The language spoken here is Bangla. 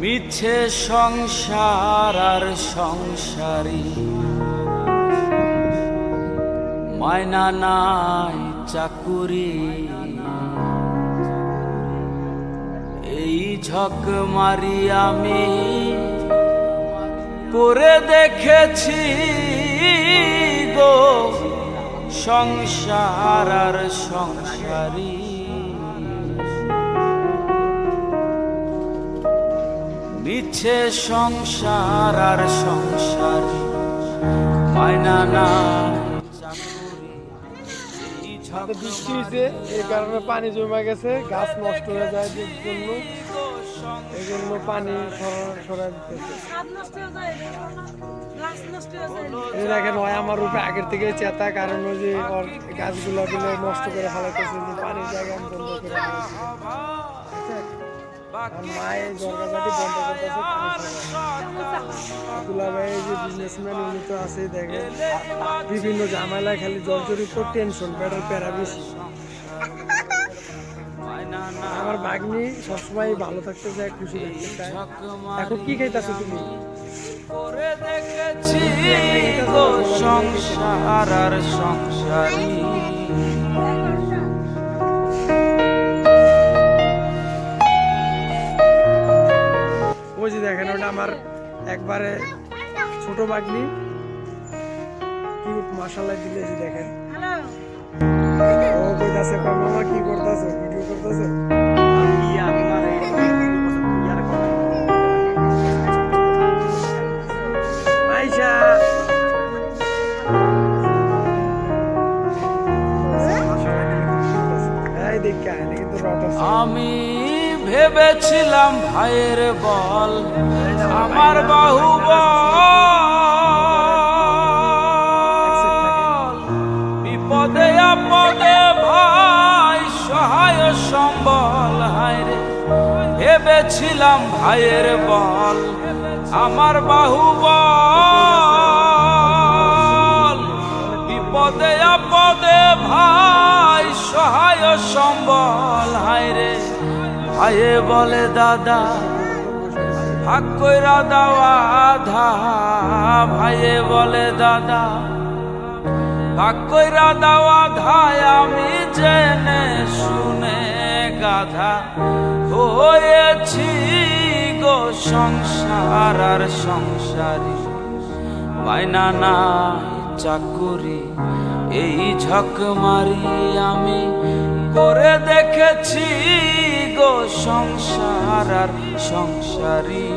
মিছে সংসার আর সংসারী, মায়না নাই চাকুরি। এই ঝক মারি আমি করে দেখেছি গো সংসার আর সংসারী। মিছে সংসার আর সংসারী, মায়না নাই চাকুরি। বৃষ্টি হয়েছে, এই কারণে পানি জমে গেছে, গাছ নষ্ট হয়ে যায় জন্য, এই জন্য পানি সরাই দিতেছে। এই দেখেন হয় আমার রূপে আগের থেকে চেতা, কারণ ওই যে গাছগুলো নষ্ট করে ফেলাইতেছে, পানির জায়গা আমি বন্ধ করে ফেলাইছি। মায়ের জর্গাবাটি বন্ধ করতেছে দুলাভাই, যে বিজনেসম্যান উনি তো আছেই, দেখেন বিভিন্ন ঝামেলায় খালি জর্জরিত, টেনশন, পেটের প্যারা বেশি। আমার ভাগ্নি সবসময় ভালো থাকতে চায়, খুশি থাকতে চায়। এখন কি খাইতেছো তুমি? করে দেখেছি গো সংসার আর সংসারী। ওই যে দেখেন ওটা আমার একবারে ছোট ভাগ্নি, কি মাশাআল্লাহ দিলেছি দেখেন। ও কইতাছে মামা কি করতেছো, ভিডিও করতেছো? আয়শা এই দেখে কিন্তু আমি ভেবেছিলাম ভাইয়ের বল আমার বাহুবল, বিপদে আপদে ভাই সহায় সম্বল। হায়রে ভেবেছিলাম ভাইয়ের বল আমার বাহুবল, বিপদে আপদে ভাই সহায় সম্বল। হায়রে ভাইয়ে বলে দাদা ভাগ কইরা দাওয়া আধা, ভাইয়ে বলে দাদা ভাগ কইরা দাওয়া ধায়। আমি জেনে শুনে গাধা হয়েছি গো সংসার আর সংসারী, মায়না নাই চাকুরি। এই ঝক মারি আমি করে দেখেছি গো সংসার আর সংসারী।